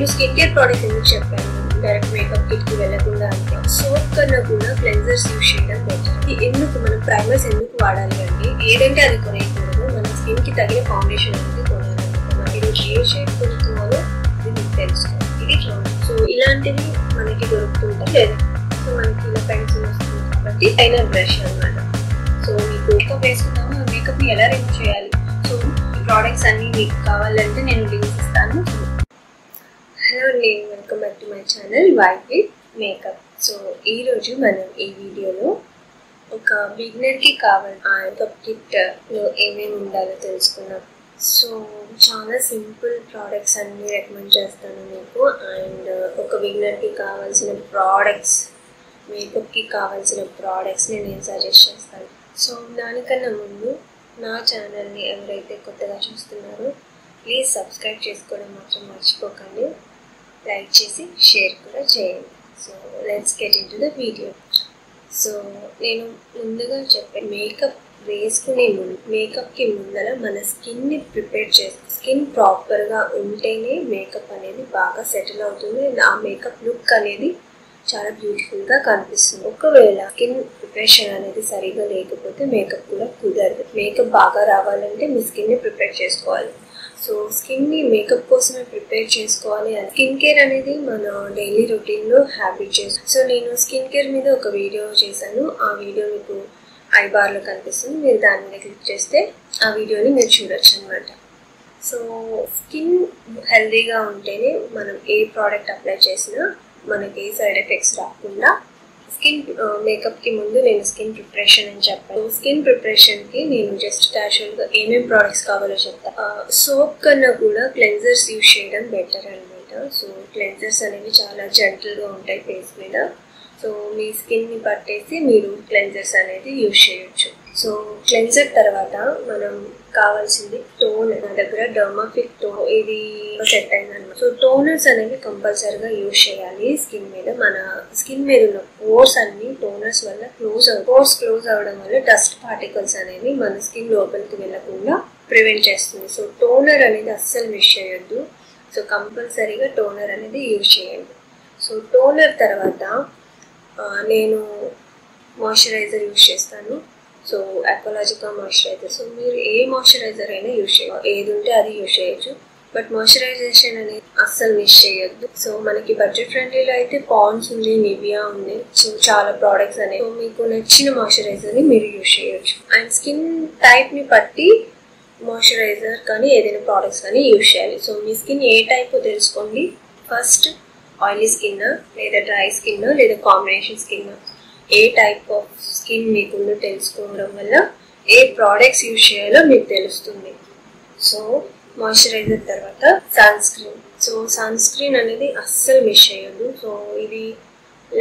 నేను skin care products ఎందుకు చెప్పాను డైరెక్ట్ మేకప్ కిట్ కి వెళ్ళకుండా అంటే సోప్ కన్నా కూడా క్లెన్జర్స్ యూజ్ చేయడం బెటర్. ఎందుకు మనం ప్రైమర్స్ ఎందుకు వాడాలి అంటే ఏదంటే అది కొనేయకూడదు, మన స్కిన్ కి తగిన ఫౌండేషన్ అనేది కొనాలన్నమాట. మీరు ఏ షేడ్ కొనుక్కున్నారో అది మీకు తెలుసుకోవాలి. ఇది సో ఇలాంటివి మనకి దొరుకుతుంటాయి లేదా సో మనకి ఇలా పెన్సిల్ వస్తుంది కాబట్టి ఐలైనర్ బ్రష్ అన్నమాట. సో మీకు మేకప్ వేసుకుందాము, మేకప్ ని ఎలా రిమూవ్ చేయాలి, సో ఈ ప్రోడక్ట్స్ అన్ని మీకు కావాలంటే నేను లింక్స్ ఇస్తాను. హలో అండి, welcome back to my channel white with makeup. So ఈరోజు మనం ఈ వీడియోలో ఒక బిగినర్కి కావాలి మేకప్ కిట్లో ఏమేమి ఉండాలో తెలుసుకున్నాం. సో చాలా సింపుల్ ప్రోడక్ట్స్ అన్ని రికమెండ్ చేస్తాను మీకు. అండ్ ఒక బిగినర్కి కావాల్సిన ప్రోడక్ట్స్, మేకప్కి కావాల్సిన ప్రోడక్ట్స్ని నేను సజెస్ట్ చేస్తాను. సో దానికన్నా ముందు నా ఛానల్ని ఎవరైతే కొత్తగా చూస్తున్నారో ప్లీజ్ సబ్స్క్రైబ్ చేసుకోవడం మాత్రం మర్చిపోకండి, లైక్ చేసి షేర్ కూడా చేయండి. So let's get in to the video. So నేను ముందుగా చెప్పే మేకప్ వేసుకునే ముందు మేకప్కి ముందర మన స్కిన్ని ప్రిపేర్ చేస్తాం. స్కిన్ ప్రాపర్గా ఉంటేనే మేకప్ అనేది బాగా సెటిల్ అవుతుంది. ఆ మేకప్ లుక్ అనేది చాలా బ్యూటిఫుల్గా కనిపిస్తుంది. ఒకవేళ స్కిన్ ప్రిపరేషన్ అనేది సరిగా లేకపోతే మేకప్ కూడా కుదరదు. మేకప్ బాగా రావాలంటే మీ స్కిన్ని ప్రిపేర్ చేసుకోవాలి. సో స్కిన్ని మేకప్ కోసమే ప్రిపేర్ చేసుకోవాలి. స్కిన్ కేర్ అనేది మన డైలీ రొటీన్లో హ్యాబిట్ చేస్తాం. సో నేను స్కిన్ కేర్ మీద ఒక వీడియో చేశాను, ఆ వీడియో మీకు ఐ బార్లో కనిపిస్తుంది, మీరు దాని మీద క్లిక్ చేస్తే ఆ వీడియోని మీరు చూడొచ్చు అనమాట. సో స్కిన్ హెల్దీగా ఉంటేనే మనం ఏ ప్రోడక్ట్ అప్లై చేసినా మనకి ఏ సైడ్ ఎఫెక్ట్స్ రాకుండా. స్కిన్ మేకప్కి ముందు నేను స్కిన్ ప్రిపరేషన్ అని చెప్పాను. స్కిన్ ప్రిపరేషన్కి నేను జస్ట్ క్యాజువల్గా ఏమేమి ప్రోడక్ట్స్ కావాలో చెప్తాను. సోప్ కన్నా కూడా క్లెన్జర్స్ యూజ్ చేయడం బెటర్ అనమాట. సో క్లెన్జర్స్ అనేవి చాలా జెంటల్గా ఉంటాయి ఫేస్ మీద. సో మీ స్కిన్ని పట్టేసి మీరు క్లెన్జర్స్ అనేది యూజ్ చేయొచ్చు. సో క్లెన్జర్ తర్వాత మనం కావాల్సింది టోనర్. నా దగ్గర డర్మాఫిక్ టోన్ ఇది సెట్ అయిందన్నమాట. సో టోనర్స్ అనేవి కంపల్సరీగా యూజ్ చేయాలి స్కిన్ మీద. మన స్కిన్ మీద ఉన్న పోర్స్ అన్ని టోనర్స్ వల్ల క్లోజ్ అవడం వల్ల డస్ట్ పార్టికల్స్ అనేవి మన స్కిన్ లోపలికి వెళ్ళకుండా ప్రివెంట్ చేస్తుంది. సో టోనర్ అనేది అస్సలు మిస్ చేయొద్దు. సో కంపల్సరీగా టోనర్ అనేది యూజ్ చేయండి. సో టోనర్ తర్వాత నేను మాయిశ్చరైజర్ యూజ్ చేస్తాను. So Aqualogica moisturiser. సో మీరు ఏ మాయిశ్చరైజర్ అయినా యూజ్ చేయవచ్చు, ఏది ఉంటే అది యూజ్ చేయొచ్చు, బట్ మాయిశ్చరైజేషన్ అనేది అస్సలు మిస్ చేయొద్దు. సో మనకి బడ్జెట్ ఫ్రెండ్లీలో అయితే పాండ్స్ ఉంది, నివియా ఉంది, సో చాలా ప్రోడక్ట్స్ అనేవి. సో మీకు నచ్చిన మాయిశ్చరైజర్ని మీరు యూజ్ చేయొచ్చు. అండ్ స్కిన్ టైప్ని బట్టి మాయిశ్చరైజర్ కానీ ఏదైనా ప్రోడక్ట్స్ కానీ యూజ్ చేయాలి. సో మీ స్కిన్ ఏ టైప్ తెలుసుకోండి. ఫస్ట్ ఆయిలీ స్కిన్ లేదా డ్రై స్కిన్ లేదా కాంబినేషన్ స్కిన్, ఏ టైప్ ఆఫ్ స్కిన్ మీకుందో తెలుసుకోవడం వల్ల ఏ ప్రోడక్ట్స్ యూజ్ చేయాలో మీకు తెలుస్తుంది. సో మాయిశ్చరైజర్ తర్వాత sunscreen. So sunscreen అనేది అస్సలు మిస్ చేయొద్దు. సో ఇది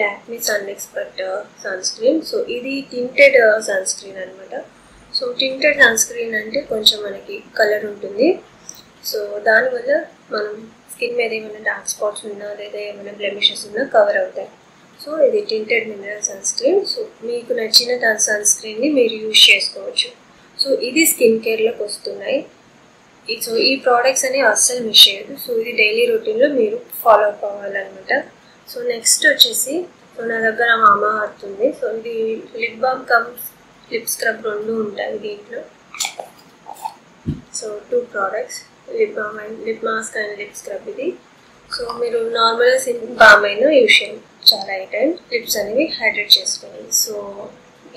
Lakme sun expert sunscreen. So ఇది టింటెడ్ సన్ స్క్రీన్ అనమాట. సో టింటెడ్ సన్ స్క్రీన్ అంటే కొంచెం మనకి కలర్ ఉంటుంది. సో దానివల్ల మనం స్కిన్ మీద ఏమైనా డార్క్ స్పాట్స్ ఉన్నా లేదా ఏమైనా బ్లెమిషెస్ ఉన్నా కవర్ అవుతాయి. సో ఇది tinted mineral sunscreen. So మీకు నచ్చిన సన్ స్క్రీన్ని మీరు యూజ్ చేసుకోవచ్చు. సో ఇది స్కిన్ కేర్లోకి వస్తున్నాయి. సో ఈ ప్రోడక్ట్స్ అనేవి అస్సలు మిస్ చేయదు. సో ఇది డైలీ రొటీన్లో మీరు ఫాలో అప్ అవ్వాలన్నమాట. సో నెక్స్ట్ వచ్చేసి సో నా దగ్గర మామా అర్త్ ఉంది. సో ఇది lip balm come lip scrub రెండు ఉంటాయి దీంట్లో. So 2 products, lip balm and lip mask and lip scrub ఇది. సో మీరు నార్మల్గా సింపుల్ బామ్ అయినా యూజ్ చేయండి, చాలా ఐటమ్ లిప్స్ అనేవి హైడ్రేట్ చేసుకోవాలి. సో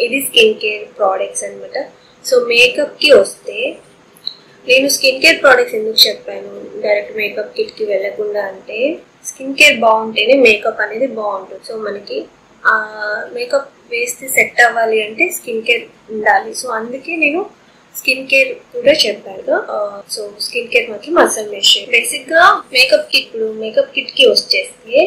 ఇది స్కిన్ కేర్ ప్రోడక్ట్స్ అనమాట. సో మేకప్కి వస్తే నేను స్కిన్ కేర్ ప్రోడక్ట్స్ ఎందుకు చెప్పాను డైరెక్ట్ మేకప్ కిట్కి వెళ్ళకుండా అంటే స్కిన్ కేర్ బాగుంటేనే మేకప్ అనేది బాగుంటుంది. సో మనకి మేకప్ వేస్తే సెట్ అవ్వాలి అంటే స్కిన్ కేర్ ఉండాలి. సో అందుకే నేను స్కిన్ కేర్ కూడా చెప్పాను. సో స్కిన్ కేర్ మాత్రం అసలు మిస్ చేయాలి. బేసిక్గా మేకప్ కిట్కి వచ్చేస్తే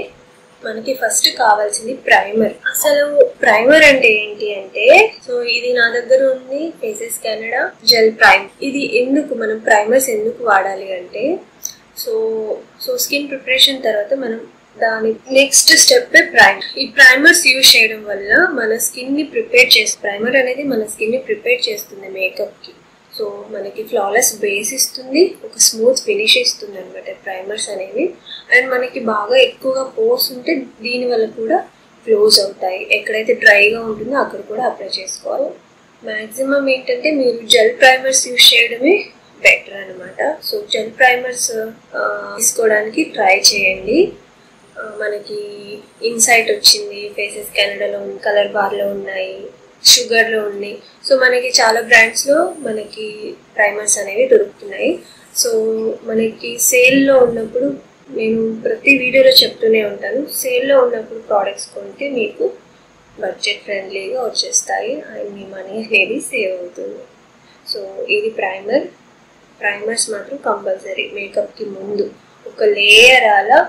మనకి ఫస్ట్ కావాల్సింది ప్రైమర్. అసలు ప్రైమర్ అంటే ఏంటి అంటే సో ఇది నా దగ్గర ఉంది ఫేసెస్ కెనడా జెల్ ప్రైమ్. ఇది ఎందుకు మనం ప్రైమర్స్ ఎందుకు వాడాలి అంటే సో స్కిన్ ప్రిపరేషన్ తర్వాత మనం దాని నెక్స్ట్ స్టెప్ ప్రైమర్. ఈ ప్రైమర్స్ యూజ్ చేయడం వల్ల మన స్కిన్ ని ప్రిపేర్ చేస్తుంది. ప్రైమర్ అనేది మన స్కిన్ ని ప్రిపేర్ చేస్తుంది మేకప్ కి. సో మనకి ఫ్లాలెస్ బేస్ ఇస్తుంది, ఒక స్మూత్ ఫినిష్ ఇస్తుంది అనమాట ప్రైమర్స్ అనేవి. అండ్ మనకి బాగా ఎక్కువగా పోర్స్ ఉంటే దీనివల్ల కూడా క్లోజ్ అవుతాయి. ఎక్కడైతే డ్రైగా ఉంటుందో అక్కడ కూడా అప్లై చేసుకోవాలి. మ్యాక్సిమం ఏంటంటే మీరు జెల్ ప్రైమర్స్ యూజ్ చేయడమే బెటర్ అనమాట. సో జెల్ ప్రైమర్స్ తీసుకోవడానికి ట్రై చేయండి. మనకి ఇన్సైట్ వచ్చింది, ఫేసెస్ కెనడాలో కలర్ బార్లో ఉన్నాయి, షుగర్లో ఉన్నాయి. సో మనకి చాలా బ్రాండ్స్లో మనకి ప్రైమర్స్ అనేవి దొరుకుతున్నాయి. సో మనకి సేల్లో ఉన్నప్పుడు నేను ప్రతి వీడియోలో చెప్తూనే ఉంటాను, సేల్లో ఉన్నప్పుడు ప్రోడక్ట్స్ కొంటే మీకు బడ్జెట్ ఫ్రెండ్లీగా వచ్చేస్తాయి అండ్ మీ మనీ అనేది సేవ్ అవుతుంది. సో ఇది ప్రైమర్స్ మాత్రం కంపల్సరీ మేకప్కి ముందు ఒక లేయర్ అలా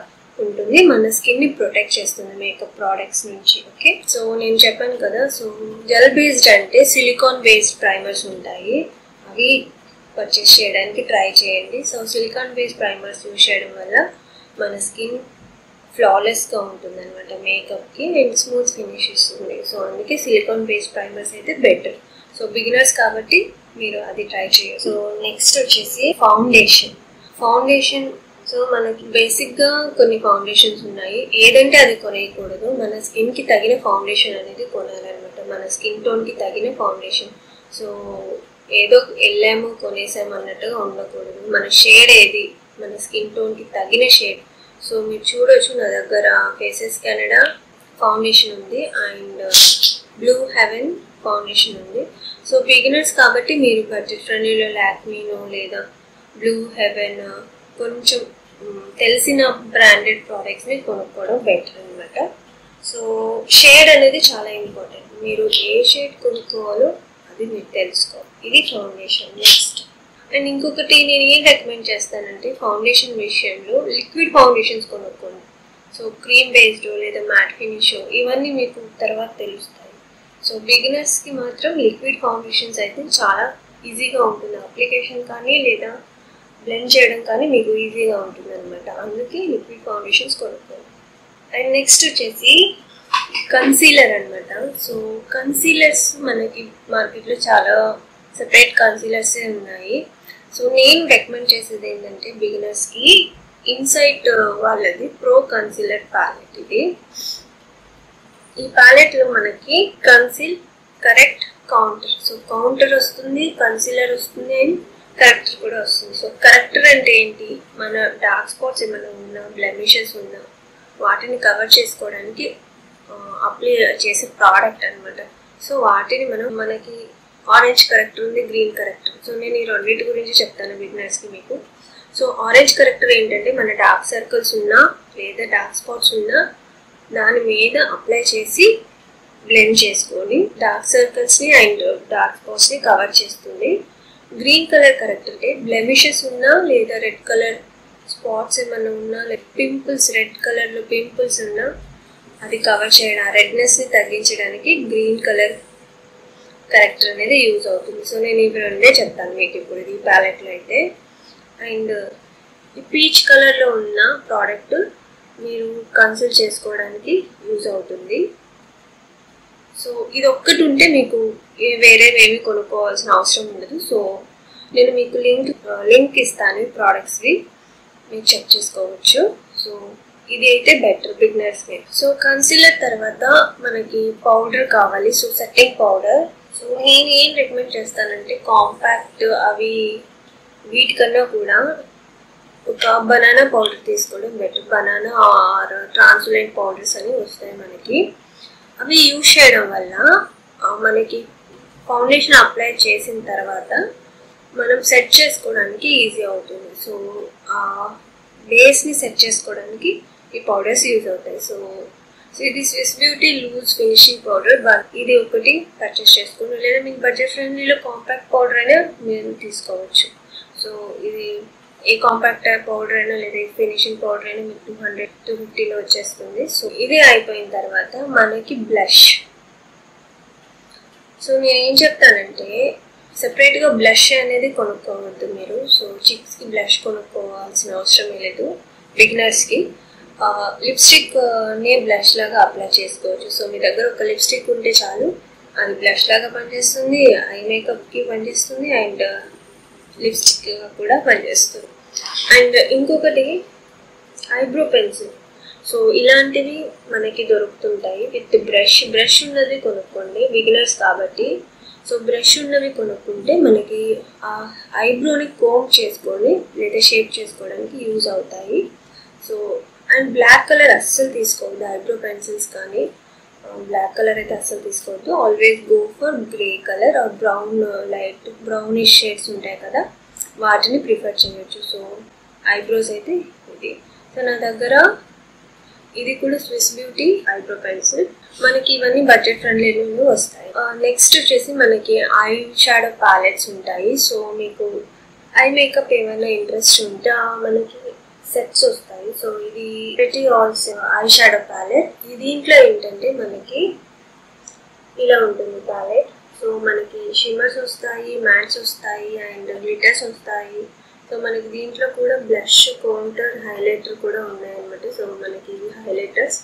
ఉంటుంది, మన స్కిన్ని ప్రొటెక్ట్ చేస్తుంది మేకప్ ప్రోడక్ట్స్ నుంచి. ఓకే, సో నేను చెప్పాను కదా, సో జెల్ బేస్డ్ అంటే సిలికాన్ బేస్డ్ ప్రైమర్స్ ఉంటాయి, అవి పర్చేస్ చేయడానికి ట్రై చేయండి. So silicon based primers use చేయడం వల్ల మన స్కిన్ ఫ్లాలెస్గా ఉంటుంది అనమాట మేకప్కి అండ్ స్మూత్ ఫినిష్ ఇస్తుంది. సో అందుకే సిలికాన్ బేస్డ్ ప్రైమర్స్ అయితే బెటర్. సో బిగినర్స్ కాబట్టి మీరు అది ట్రై చేయాలి. సో నెక్స్ట్ వచ్చేసి ఫౌండేషన్. సో మనకి బేసిక్గా కొన్ని ఫౌండేషన్స్ ఉన్నాయి, ఏదంటే అది కొనేయకూడదు, మన స్కిన్కి తగిన ఫౌండేషన్ అనేది కొనాలన్నమాట, మన స్కిన్ టోన్కి తగిన ఫౌండేషన్. సో ఏదో వెళ్ళాము కొనేసాము అన్నట్టుగా ఉండకూడదు, మన షేడ్ ఏది మన స్కిన్ టోన్కి తగిన షేడ్. సో మీరు చూడొచ్చు నా దగ్గర ఫేసెస్ కెనడా ఫౌండేషన్ ఉంది అండ్ బ్లూ హెవెన్ ఫౌండేషన్ ఉంది. సో బిగినర్స్ కాబట్టి మీరు బడ్జెట్ ఫ్రెండ్లీలో లాక్మీనో లేదా బ్లూ హెవెన్ కొంచెం తెలిసిన బ్రాండెడ్ ప్రోడక్ట్స్ని కొనుక్కోవడం బెటర్ అనమాట. సో షేడ్ అనేది చాలా ఇంపార్టెంట్, మీరు ఏ షేడ్ కొనుక్కోవాలో అది మీరు తెలుసుకోవాలి. ఇది ఫౌండేషన్. నెక్స్ట్ అండ్ ఇంకొకటి నేను ఏం రికమెండ్ చేస్తానంటే ఫౌండేషన్ విషయంలో లిక్విడ్ ఫౌండేషన్స్ కొనుక్కోండి. సో క్రీమ్ బేస్డ్ లేదా మ్యాట్ ఫినిష్ ఇవన్నీ మీకు తర్వాత తెలుస్తాయి. సో బిగినర్స్కి మాత్రం లిక్విడ్ ఫౌండేషన్స్ అయితే చాలా ఈజీగా ఉంటుంది, అప్లికేషన్ కానీ లేదా బ్లెండ్ చేయడం కానీ మీకు ఈజీగా ఉంటుంది అనమాట, అందుకే లిక్విడ్ ఫౌండేషన్స్ కొనుక్కోండి. అండ్ నెక్స్ట్ వచ్చేసి కన్సీలర్ అనమాట. సో కన్సీలర్స్ మనకి మార్కెట్లో చాలా సెపరేట్ కన్సీలర్సే ఉన్నాయి. సో నేను రికమెండ్ చేసేది ఏంటంటే బిగినర్స్కి ఇన్సైట్ వాళ్ళది ప్రో కన్సీలర్ ప్యాలెట్. ఇది ఈ ప్యాలెట్లో మనకి conceal, correct, counter. So counter వస్తుంది, కన్సీలర్ వస్తుంది అండ్ కరెక్టర్ కూడా వస్తుంది. సో కరెక్టర్ అంటే ఏంటి, మన డార్క్ స్పాట్స్ ఏమైనా ఉన్నా, బ్లెమిషెస్ ఉన్నా వాటిని కవర్ చేసుకోవడానికి అప్లై చేసే ప్రోడక్ట్ అనమాట. సో వాటిని మనకి ఆరెంజ్ కరెక్టర్ ఉంది, గ్రీన్ కరెక్టర్. సో నేను ఈ రెండింటి గురించి చెప్తాను బిగినర్స్కి మీకు. సో ఆరెంజ్ కరెక్టర్ ఏంటంటే మన డార్క్ సర్కిల్స్ ఉన్నా లేదా డార్క్ స్పాట్స్ ఉన్నా దాని మీద అప్లై చేసి బ్లెండ్ చేసుకొని డార్క్ సర్కిల్స్ని అండ్ డార్క్ స్పాట్స్ని కవర్ చేస్తుంది. గ్రీన్ కలర్ కరెక్టర్ అంటే బ్లెమిషెస్ ఉన్నా లేదా రెడ్ కలర్ స్పాట్స్ ఏమన్నా ఉన్నా లేదా పింపుల్స్, రెడ్ కలర్లో పింపుల్స్ ఉన్నా అది కవర్ చేయడం, ఆ రెడ్నెస్ని తగ్గించడానికి గ్రీన్ కలర్ కరెక్టర్ అనేది యూజ్ అవుతుంది. సో నేను ఇవి రెండే చెప్తాను మీకు ఇప్పుడు ఈ ప్యాలెట్లో అయితే. అండ్ ఈ పీచ్ కలర్లో ఉన్న ప్రోడక్ట్ మీరు కన్సల్ట్ చేసుకోవడానికి యూజ్ అవుతుంది. సో ఇది ఒక్కటి ఉంటే మీకు వేరేవేమి కొనుక్కోవాల్సిన అవసరం ఉండదు. సో నేను మీకు లింక్ ఇస్తాను ప్రోడక్ట్స్వి, మీరు చెక్ చేసుకోవచ్చు. సో ఇది అయితే బెటర్ బిగినర్స్కి. సో కన్సీలర్ తర్వాత మనకి పౌడర్ కావాలి, సో సెట్టింగ్ పౌడర్. సో నేను ఏం రికమెండ్ చేస్తానంటే కాంపాక్ట్ అవి వీటికన్నా కూడా ఒక బనానా పౌడర్ తీసుకోవడం better. Banana or transparent powders అని వస్తాయి మనకి, అవి యూజ్ చేయడం వల్ల మనకి ఫౌండేషన్ అప్లై చేసిన తర్వాత మనం సెట్ చేసుకోవడానికి ఈజీ అవుతుంది. సో ఆ బేస్ని సెట్ చేసుకోవడానికి ఈ పౌడర్స్ యూజ్ అవుతాయి. సో ఇది Swiss Beauty loose finishing powder, ఇది ఒకటి పర్చేస్ చేసుకోండి. లేదా మీకు బడ్జెట్ ఫ్రెండ్లీలో కాంపాక్ట్ పౌడర్ అయినా మీరు తీసుకోవచ్చు. సో ఇది ఏ కాంపాక్ట్ పౌడర్ అయినా లేదా ఫినిషింగ్ పౌడర్ అయినా మీకు 200-250లో వచ్చేస్తుంది. సో ఇది అయిపోయిన తర్వాత మనకి బ్లష్. సో నేను ఏం చెప్తానంటే సెపరేట్గా బ్లష్ అనేది కొనుక్కోవద్దు మీరు. సో చిక్స్కి బ్లష్ కొనుక్కోవాల్సిన అవసరమే లేదు బిగినర్స్కి. లిప్స్టిక్ని బ్లష్ లాగా అప్లై చేసుకోవచ్చు. సో మీ దగ్గర ఒక లిప్స్టిక్ ఉంటే చాలు, అది బ్లష్ లాగా పనిచేస్తుంది, ఐ మేకప్కి పనిచేస్తుంది అండ్ లిప్స్టిక్ కూడా పనిచేస్తుంది. అండ్ ఇంకొకటి ఐబ్రో పెన్సిల్. సో ఇలాంటివి మనకి దొరుకుతుంటాయి విత్ బ్రష్ ఉన్నది కొనుక్కోండి, బిగినర్స్ కాబట్టి. సో బ్రష్ ఉన్నవి కొనుక్కుంటే మనకి ఆ ఐబ్రోని కోమ్ చేసుకొని లేదా షేప్ చేసుకోవడానికి యూజ్ అవుతాయి. సో అండ్ బ్లాక్ కలర్ అస్సలు తీసుకోవద్దు ఐబ్రో పెన్సిల్స్ కానీ, బ్లాక్ కలర్ అయితే అస్సలు తీసుకోవద్దు. Always go for grey colour or brown, light brownish shades ఉంటాయి కదా, వాటిని ప్రిఫర్ చేయొచ్చు. సో ఐబ్రోస్ అయితే ఇది. సో నా దగ్గర ఇది కూడా స్విస్ బ్యూటీ ఐబ్రో పెన్సిల్. మనకి ఇవన్నీ బడ్జెట్ ఫ్రెండ్లీలో వస్తాయి. నెక్స్ట్ వచ్చేసి మనకి ఐ షాడో ప్యాలెట్స్ ఉంటాయి. సో మీకు ఐ మేకప్ ఏమైనా ఇంట్రెస్ట్ ఉంటే మనకి సెట్స్ వస్తాయి. సో ఇది ప్రెటీ ఆల్స్ ఐ షాడో ప్యాలెట్. దీంట్లో ఏంటంటే మనకి ఇలా ఉంటుంది ప్యాలెట్. సో మనకి షిమ్మర్స్ వస్తాయి, మ్యాట్స్ వస్తాయి అండ్ గ్లిటర్స్ వస్తాయి. సో మనకి దీంట్లో కూడా బ్లష్, కౌంటర్, హైలైటర్ కూడా ఉన్నాయన్నమాట. సో మనకి ఇవి హైలైటర్స్,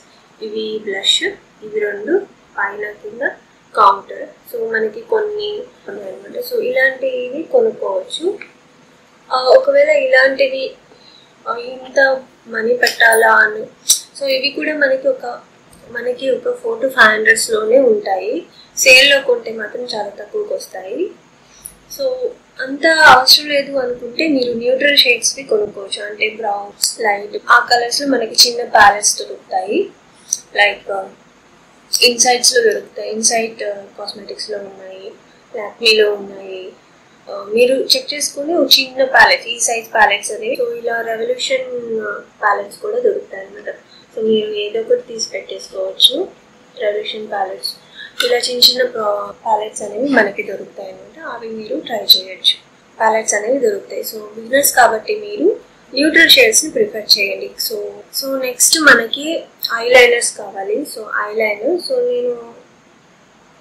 ఇవి బ్లష్, ఇవి రెండు పైన కింద కౌంటర్. సో మనకి కొన్ని ఉన్నాయన్నమాట. సో ఇలాంటివి కొనుక్కోవచ్చు. ఒకవేళ ఇలాంటివి ఇంత మనీ పెట్టాలా అని, సో ఇవి కూడా మనకి ఒక 400 to 500 ఉంటాయి. సేల్లో కొంటే మాత్రం చాలా తక్కువకి వస్తాయి. సో అంత అవసరం లేదు అనుకుంటే మీరు న్యూట్రల్ షేడ్స్వి కొనుక్కోవచ్చు. అంటే బ్రౌన్స్, లైట్ ఆ కలర్స్లో మనకి చిన్న ప్యాలెట్స్ దొరుకుతాయి. లైక్ ఇన్సైట్స్లో దొరుకుతాయి, ఇన్సైట్ కాస్మెటిక్స్లో ఉన్నాయి, లాక్మీలో ఉన్నాయి. మీరు చెక్ చేసుకుని ఒక చిన్న ప్యాలెట్, ఈ సైజ్ ప్యాలెట్స్ అనేవి. సో ఇలా రెవల్యూషన్ ప్యాలెట్స్ కూడా దొరుకుతాయి అన్నమాట. సో మీరు ఏదో ఒకటి తీసి పెట్టేసుకోవచ్చు. రెవల్యూషన్ ప్యాలెట్స్ ఇలా చిన్న ప్యాలెట్స్ అనేవి మనకి దొరుకుతాయి అన్నమాట. అవి మీరు ట్రై చేయొచ్చు. ప్యాలెట్స్ అనేవి దొరుకుతాయి. సో బిజినెస్ కాబట్టి మీరు న్యూట్రల్ షేడ్స్ని ప్రిఫర్ చేయండి. సో నెక్స్ట్ మనకి ఐలైనర్స్ కావాలి. సో ఐలైనర్, సో నేను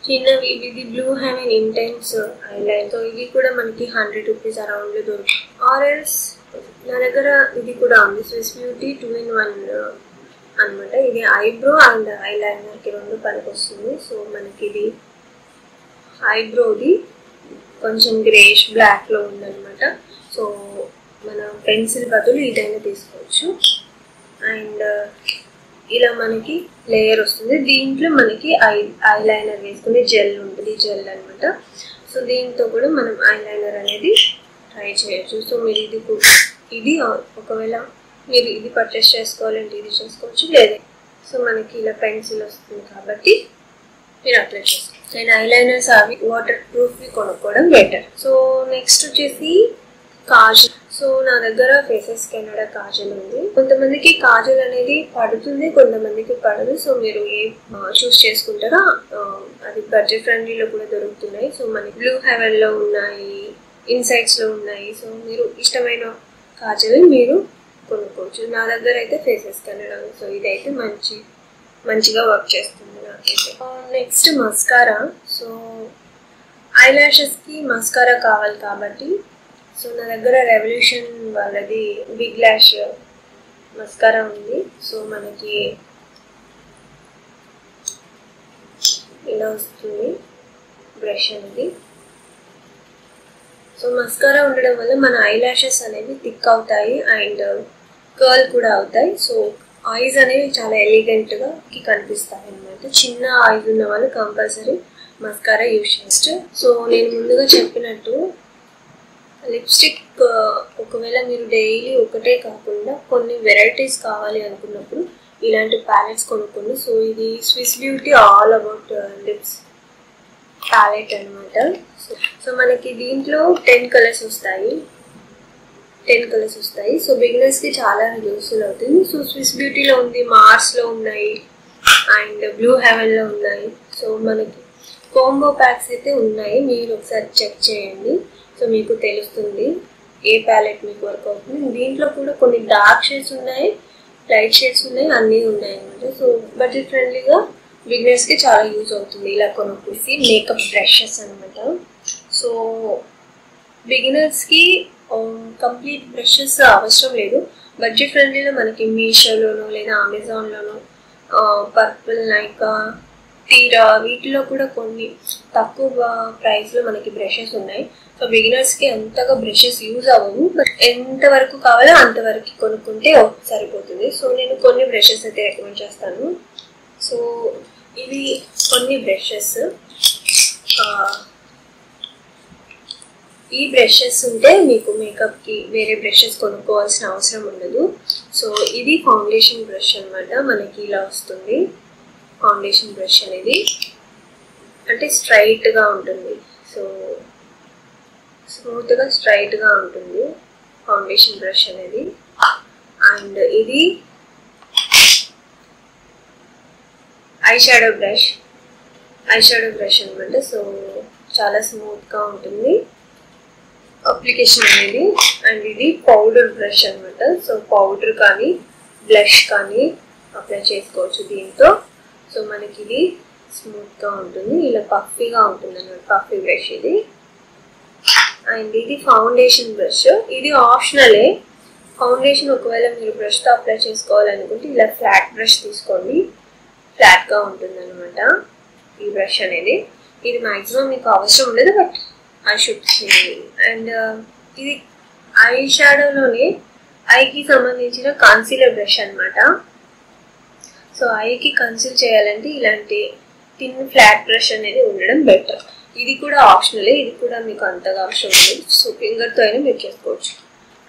చిన్నవి, ఇది Blue Heaven intense eyeliner. So ఇవి కూడా మనకి 100 rupees అరౌండ్లో దొరుకుతాయి. ఆర్ఎల్స్ నా దగ్గర ఇది కూడా ఉంది, స్విస్ బ్యూటీ 2-in-1 అనమాట. ఇది ఐబ్రో అండ్ ఐలైనర్కి రెండు పనికి వస్తుంది. సో మనకి ఇది ఐబ్రోది కొంచెం గ్రేష్ బ్లాక్లో ఉందన్నమాట. సో మన పెన్సిల్ బదులు ఇదైనా తీసుకోవచ్చు. అండ్ ఇలా మనకి లేయర్ వస్తుంది. దీంట్లో మనకి ఐలైనర్ వేసుకునే జెల్ ఉంటుంది, జెల్ అనమాట. సో దీంతో కూడా మనం ఐలైనర్ అనేది ట్రై చేయొచ్చు. సో మీరు ఇది ఒకవేళ మీరు ఇది పర్చేస్ చేసుకోవాలంటే ఇది చేసుకోవచ్చు, లేదా సో మనకి ఇలా పెన్సిల్ వస్తుంది కాబట్టి మీరు అప్లై చేసుకోవచ్చు. అండ్ ఐలైనర్స్ అవి వాటర్ ప్రూఫ్వి కొనుక్కోవడం బెటర్. సో నెక్స్ట్ వచ్చేసి కాజల్. సో నా దగ్గర ఫేసెస్ కెనడా కాజల్ ఉంది. కొంతమందికి కాజల్ అనేది పడుతుంది, కొంతమందికి పడదు. సో మీరు ఏ చూస్ చేసుకుంటారో అది బడ్జెట్ ఫ్రెండ్లీలో కూడా దొరుకుతున్నాయి. సో మనకి బ్లూ హెవెన్లో ఉన్నాయి, ఇన్సైట్స్లో ఉన్నాయి. సో మీరు ఇష్టమైన కాజల్ మీరు కొనుక్కోవచ్చు. నా దగ్గర అయితే ఫేసెస్ కెనడా. సో ఇదైతే మంచిగా వర్క్ చేస్తుంది నాకైతే. Next mascara. సో ఐ ల్యాషెస్కి మస్కారా కావాలి కాబట్టి సో నా దగ్గర రెవల్యూషన్ వాళ్ళది బిగ్ ల్యాష్ మస్కారా ఉంది. సో మనకి ఇలా వస్తుంది బ్రష్ అనేది. సో మస్కారా ఉండడం వల్ల మన ఐ ల్యాషెస్ అనేవి థిక్ అవుతాయి అండ్ కర్ల్ కూడా అవుతాయి. సో ఐస్ అనేవి చాలా ఎలిగెంట్గా కనిపిస్తాయి అన్నమాట. చిన్న ఐస్ ఉన్న వాళ్ళు కంపల్సరీ మస్కారా యూజ్ చేస్తారు. సో నేను ముందుగా చెప్పినట్టు లిప్స్టిక్ ఒకవేళ మీరు డైలీ ఒకటే కాకుండా కొన్ని వెరైటీస్ కావాలి అనుకున్నప్పుడు ఇలాంటి ప్యాలెట్స్ కొనుక్కోండి. సో ఇది Swiss Beauty all about lips palette అనమాట. సో మనకి దీంట్లో 10 కలర్స్ వస్తాయి. సో బిగినర్స్కి చాలా యూస్ఫుల్ అవుతుంది. సో స్విస్ బ్యూటీలో ఉంది, మార్స్లో ఉన్నాయి అండ్ బ్లూ హెవెన్లో ఉన్నాయి. సో మనకి కాంబో ప్యాక్స్ అయితే ఉన్నాయి, మీరు ఒకసారి చెక్ చేయండి. సో మీకు తెలుస్తుంది ఏ ప్యాలెట్ మీకు వర్క్ అవుతుంది. దీంట్లో కూడా కొన్ని డార్క్ షేడ్స్ ఉన్నాయి, లైట్ షేడ్స్ ఉన్నాయి, అన్నీ ఉన్నాయి అన్నమాట. సో బడ్జెట్ ఫ్రెండ్లీగా బిగినర్స్కి చాలా యూజ్ అవుతుంది ఇలా కొనుక్కోసి. మేకప్ బ్రషెస్ అనమాట. సో బిగినర్స్కి కంప్లీట్ బ్రషెస్ అవసరం లేదు. బడ్జెట్ ఫ్రెండ్లీలో మనకి మీషోలోనో లేదా అమెజాన్లోనో పర్పుల్, నైకా, తీరా వీటిలో కూడా కొన్ని తక్కువ ప్రైస్లో మనకి బ్రషెస్ ఉన్నాయి. సో బిగినర్స్కి అంతగా బ్రషెస్ యూజ్ అవ్వవు, బట్ ఎంతవరకు కావాలో అంతవరకు కొనుక్కుంటే సరిపోతుంది. సో నేను కొన్ని బ్రషెస్ అయితే రికమెండ్ చేస్తాను. సో ఇవి కొన్ని బ్రషెస్. ఈ బ్రషెస్ ఉంటే మీకు మేకప్కి వేరే బ్రషెస్ కొనుక్కోవాల్సిన అవసరం ఉండదు. సో ఇది ఫౌండేషన్ బ్రష్ అనమాట. మనకి ఇలా వస్తుంది ఫౌండేషన్ బ్రష్ అనేది, అంటే స్ట్రైట్గా ఉంటుంది. సో స్మూత్గా స్ట్రైట్గా ఉంటుంది ఫౌండేషన్ బ్రష్ అనేది. అండ్ ఇది ఐ షాడో బ్రష్ అనమాట. సో చాలా స్మూత్గా ఉంటుంది అప్లికేషన్ అనేది. అండ్ ఇది పౌడర్ బ్రష్ అనమాట. సో పౌడర్ కానీ బ్లష్ కానీ అప్లై చేసుకోవచ్చు దీంతో. సో మనకి ఇది స్మూత్గా ఉంటుంది, ఇలా పఫీగా ఉంటుంది అన్నమాట, పఫీ బ్రష్ ఇది. అండ్ ఇది ఫౌండేషన్ బ్రష్. ఇది ఆప్షనలే. ఫౌండేషన్ ఒకవేళ మీరు బ్రష్తో అప్లై చేసుకోవాలనుకుంటే ఇలా ఫ్లాట్ బ్రష్ తీసుకోండి, ఫ్లాట్గా ఉంటుంది అనమాట ఈ బ్రష్ అనేది. ఇది మ్యాక్సిమం మీకు అవసరం ఉండదు, but I should say. And ఇది ఐ షాడోలోనే ఐకి సంబంధించిన కన్సీలర్ బ్రష్ అనమాట. సో ఐకి కన్సీల్ చేయాలంటే ఇలాంటి థిన్ ఫ్లాట్ బ్రష్ అనేది ఉండడం బెటర్. ఇది కూడా ఆప్షనలే, ఇది కూడా మీకు అంతగా అవసరం లేదు. సో ఫింగర్తో అయినా మీరు చేసుకోవచ్చు.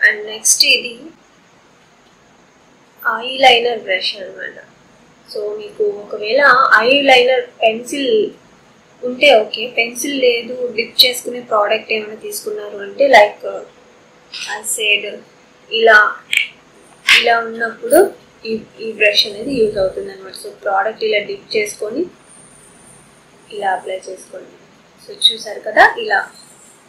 అండ్ నెక్స్ట్ ఇది ఐ లైనర్ బ్రష్ అనమాట. సో మీకు ఒకవేళ ఐ లైనర్ పెన్సిల్ ఉంటే ఓకే, పెన్సిల్ లేదు, డిప్ చేసుకునే ప్రోడక్ట్ ఏమైనా తీసుకున్నారు అంటే లైక్ సైడ్ ఇలా ఉన్నప్పుడు ఈ బ్రష్ అనేది యూజ్ అవుతుంది అనమాట. సో ప్రోడక్ట్ ఇలా డిప్ చేసుకొని ఇలా అప్లై చేసుకోండి. సో చూసారు కదా, ఇలా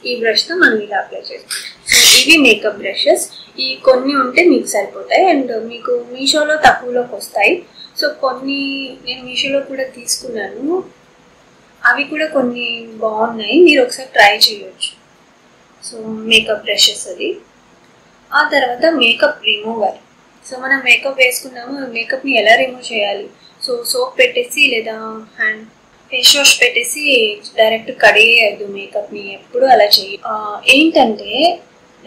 ఈ బ్రష్తో మనం ఇలా అప్లై చేసుకోండి. సో ఇవి మేకప్ బ్రషెస్. ఈ కొన్ని ఉంటే మీకు సరిపోతాయి. అండ్ మీకు మీషోలో తక్కువలోకి వస్తాయి. సో కొన్ని నేను మీషోలో కూడా తీసుకున్నాను, అవి కూడా కొన్ని బాగున్నాయి, మీరు ఒకసారి ట్రై చేయొచ్చు. సో మేకప్ బ్రషెస్ అది. ఆ తర్వాత మేకప్ రిమూవర్. సో మనం మేకప్ వేసుకున్నాము, మేకప్ని ఎలా రిమూవ్ చేయాలి? సో సోప్ పెట్టేసి లేదా హ్యాండ్ ఫేస్ వాష్ పెట్టేసి డైరెక్ట్ కడిగేయద్దు మేకప్ని, ఎప్పుడు అలా చేయ. ఏంటంటే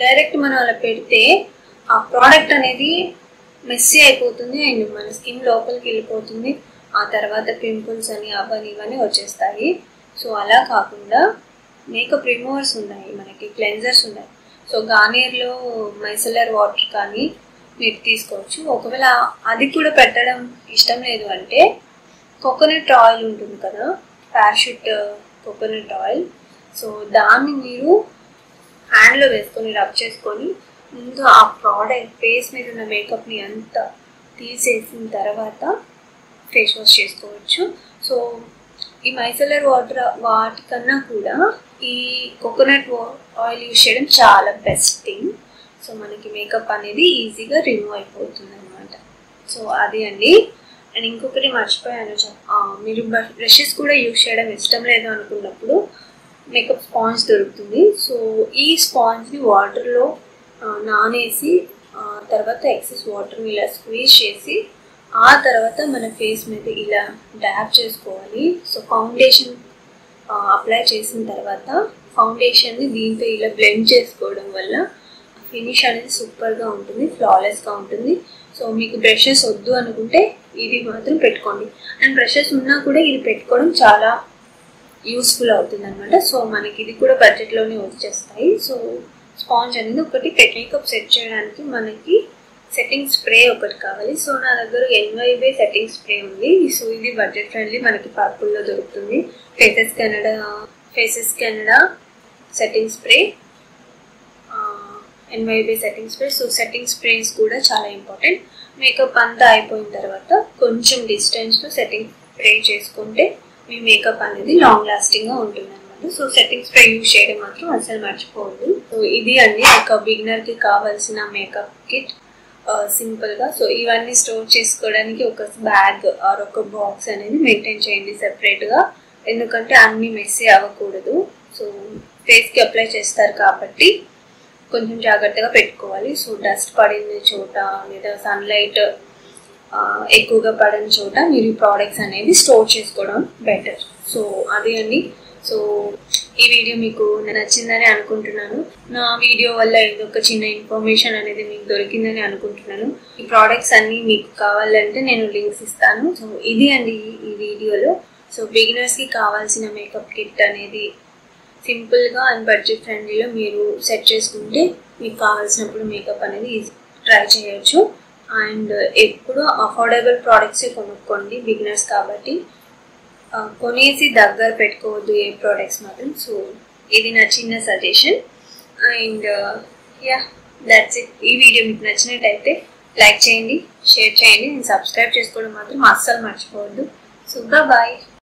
డైరెక్ట్ మనం అలా పెడితే ఆ ప్రోడక్ట్ అనేది మెస్సీ అయిపోతుంది అండ్ మన స్కిన్ లోపలికి వెళ్ళిపోతుంది. ఆ తర్వాత పింపుల్స్ అని అవన్నీ ఇవన్నీ వచ్చేస్తాయి. సో అలా కాకుండా మేకప్ రిమూవర్స్ ఉన్నాయి, మనకి క్లెన్జర్స్ ఉన్నాయి. సో గార్నియర్లో మైసెలర్ వాటర్ కానీ మీరు తీసుకోవచ్చు. ఒకవేళ అది కూడా పెట్టడం ఇష్టం లేదు అంటే కోకోనట్ ఆయిల్ ఉంటుంది కదా, పారాషూట్ కోకోనట్ ఆయిల్. సో దాన్ని మీరు హ్యాండ్లో వేసుకొని రబ్ చేసుకొని ముందు ఆ ప్రోడక్ట్ ఫేస్ మీద ఉన్న మేకప్ని అంతా తీసేసిన తర్వాత ఫేస్ వాష్ చేసుకోవచ్చు. సో ఈ మైసెలర్ వాటర్ వాటికన్నా కూడా ఈ కోకోనట్ ఆయిల్ యూజ్ చేయడం చాలా బెస్ట్ థింగ్. సో మనకి మేకప్ అనేది ఈజీగా రిమూవ్ అయిపోతుంది అనమాట. సో అది అండి. అండ్ ఇంకొకటి మర్చిపోయాను, మీరు బ్రషెస్ కూడా యూజ్ చేయడం ఇష్టం లేదు అనుకున్నప్పుడు మేకప్ స్పాంజ్ దొరుకుతుంది. సో ఈ స్పాంజ్ని వాటర్లో నానేసి తర్వాత ఎక్సెస్ వాటర్ని ఇలా స్క్వీజ్ చేసి ఆ తర్వాత మన ఫేస్ మీద ఇలా డ్యాప్ చేసుకోవాలి. సో ఫౌండేషన్ అప్లై చేసిన తర్వాత ఫౌండేషన్ని దీంతో ఇలా బ్లెండ్ చేసుకోవడం వల్ల ఫినిష్ అనేది సూపర్గా ఉంటుంది, ఫ్లాలెస్గా ఉంటుంది. సో మీకు బ్రషెస్ వద్దు అనుకుంటే ఇది మాత్రం పెట్టుకోండి. అండ్ బ్రషెస్ ఉన్నా కూడా ఇది పెట్టుకోవడం చాలా యూస్ఫుల్ అవుతుంది అనమాట. సో మనకి ఇది కూడా బడ్జెట్లోనే వచ్చేస్తాయి. సో స్పాంజ్ అనేది ఒకటి, మేకప్ సెట్ చేయడానికి మనకి సెట్టింగ్ స్ప్రే ఒకటి కావాలి. సో నా దగ్గర NYB సెట్టింగ్ స్ప్రే ఉంది. సో ఇది బడ్జెట్ ఫ్రెండ్లీ, మనకి పర్పుల్లో దొరుకుతుంది. Faces Canada setting spray, NYB setting spray. So setting sprays కూడా చాలా ఇంపార్టెంట్. మేకప్ అంతా అయిపోయిన తర్వాత కొంచెం డిస్టెన్స్లో సెట్టింగ్ స్ప్రే చేసుకుంటే మీ మేకప్ అనేది లాంగ్ లాస్టింగ్గా ఉంటుంది అనమాట. సో సెట్టింగ్ స్ప్రే యూజ్ చేయడం మాత్రం అసలు మర్చిపోవద్దు. సో ఇది అండి ఒక బిగినర్కి కావాల్సిన మేకప్ కిట్ సింపుల్గా. సో ఇవన్నీ స్టోర్ చేసుకోవడానికి ఒక బ్యాగ్ ఆర్ ఒక బాక్స్ అనేది మెయింటైన్ చేయండి సెపరేట్గా, ఎందుకంటే అన్నీ మెస్సీ అవ్వకూడదు. సో ఫేస్కి అప్లై చేస్తారు కాబట్టి కొంచెం జాగ్రత్తగా పెట్టుకోవాలి. సో డస్ట్ పడిన చోట లేదా సన్లైట్ ఎక్కువగా పడిన చోట మీరు ఈ ప్రోడక్ట్స్ అనేవి స్టోర్ చేసుకోవడం బెటర్. సో అది అండి. సో ఈ వీడియో మీకు నచ్చిందని అనుకుంటున్నాను. నా వీడియో వల్ల ఏదో ఒక చిన్న ఇన్ఫర్మేషన్ అనేది మీకు దొరికిందని అనుకుంటున్నాను. ఈ ప్రోడక్ట్స్ అన్నీ మీకు కావాలంటే నేను లింక్స్ ఇస్తాను. సో ఇది అండి ఈ వీడియోలో. సో బిగినర్స్కి కావాల్సిన మేకప్ కిట్ అనేది సింపుల్గా అండ్ బడ్జెట్ ఫ్రెండ్లీలో మీరు సెట్ చేసుకుంటే మీకు కావాల్సినప్పుడు మేకప్ అనేది ట్రై చేయొచ్చు. అండ్ ఎప్పుడు అఫోర్డబుల్ ప్రోడక్ట్సే కొనుక్కోండి, బిగినర్స్ కాబట్టి. కొనేసి దగ్గర పెట్టుకోవద్దు ఏ ప్రోడక్ట్స్ మాత్రం. సో ఇది నా చిన్న సజెషన్. And that's it. ఈ వీడియో మీకు నచ్చినట్టయితే లైక్ చేయండి, షేర్ చేయండి, అండ్ సబ్స్క్రైబ్ చేసుకోవడం మాత్రం అస్సలు మర్చిపోవద్దు. So bye.